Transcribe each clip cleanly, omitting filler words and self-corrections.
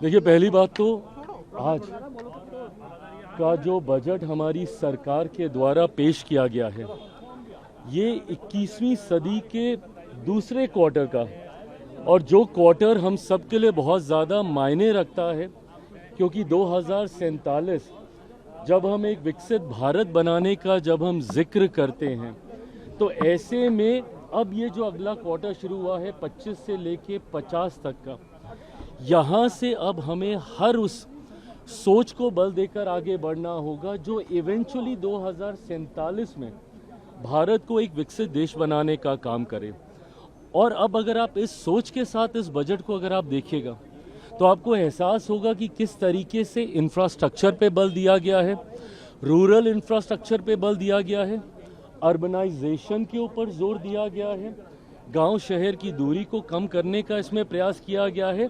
देखिए, पहली बात तो आज का जो बजट हमारी सरकार के द्वारा पेश किया गया है, ये 21वीं सदी के दूसरे क्वार्टर का, और जो क्वार्टर हम सब के लिए बहुत ज़्यादा मायने रखता है, क्योंकि 2047 जब हम एक विकसित भारत बनाने का जब हम जिक्र करते हैं, तो ऐसे में अब ये जो अगला क्वार्टर शुरू हुआ है 25 से लेके 50 तक का, यहाँ से अब हमें हर उस सोच को बल देकर आगे बढ़ना होगा जो इवेंचुअली 2047 में भारत को एक विकसित देश बनाने का काम करे। और अब अगर आप इस सोच के साथ इस बजट को अगर आप देखिएगा, तो आपको एहसास होगा कि किस तरीके से इंफ्रास्ट्रक्चर पे बल दिया गया है, रूरल इंफ्रास्ट्रक्चर पे बल दिया गया है, अर्बनाइजेशन के ऊपर जोर दिया गया है, गांव शहर की दूरी को कम करने का इसमें प्रयास किया गया है,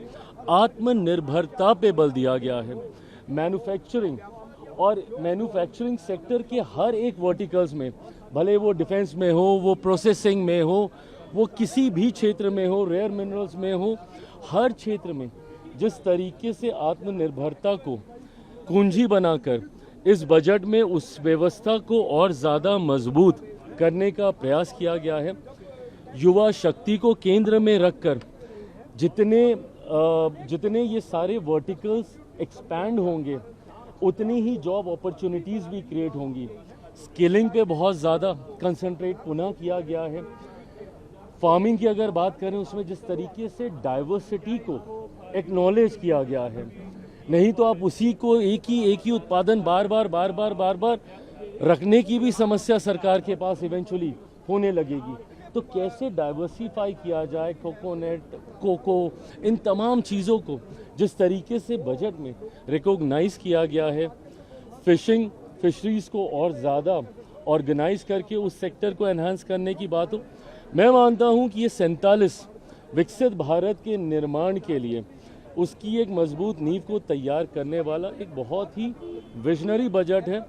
आत्मनिर्भरता पे बल दिया गया है, मैन्युफैक्चरिंग और मैन्युफैक्चरिंग सेक्टर के हर एक वर्टिकल्स में, भले वो डिफेंस में हो, वो प्रोसेसिंग में हो, वो किसी भी क्षेत्र में हो, रेयर मिनरल्स में हो, हर क्षेत्र में जिस तरीके से आत्मनिर्भरता को कुंजी बनाकर इस बजट में उस व्यवस्था को और ज़्यादा मजबूत करने का प्रयास किया गया है। युवा शक्ति को केंद्र में रखकर जितने ये सारे वर्टिकल्स एक्सपैंड होंगे, उतनी ही जॉब अपॉर्चुनिटीज़ भी क्रिएट होंगी। स्किलिंग पे बहुत ज़्यादा कंसंट्रेट पुनः किया गया है। फार्मिंग की अगर बात करें, उसमें जिस तरीके से डाइवर्सिटी को एक्नॉलेज किया गया है, नहीं तो आप उसी को एक ही उत्पादन बार बार रखने की भी समस्या सरकार के पास इवेंचुअली होने लगेगी। तो कैसे डाइवर्सिफाई किया जाए, कोकोनट, कोको, इन तमाम चीज़ों को जिस तरीके से बजट में रिकॉग्नाइज किया गया है, फिशरीज़ को और ज़्यादा ऑर्गेनाइज करके उस सेक्टर को एनहांस करने की बात हो, मैं मानता हूं कि ये 47 विकसित भारत के निर्माण के लिए उसकी एक मजबूत नींव को तैयार करने वाला एक बहुत ही विजनरी बजट है।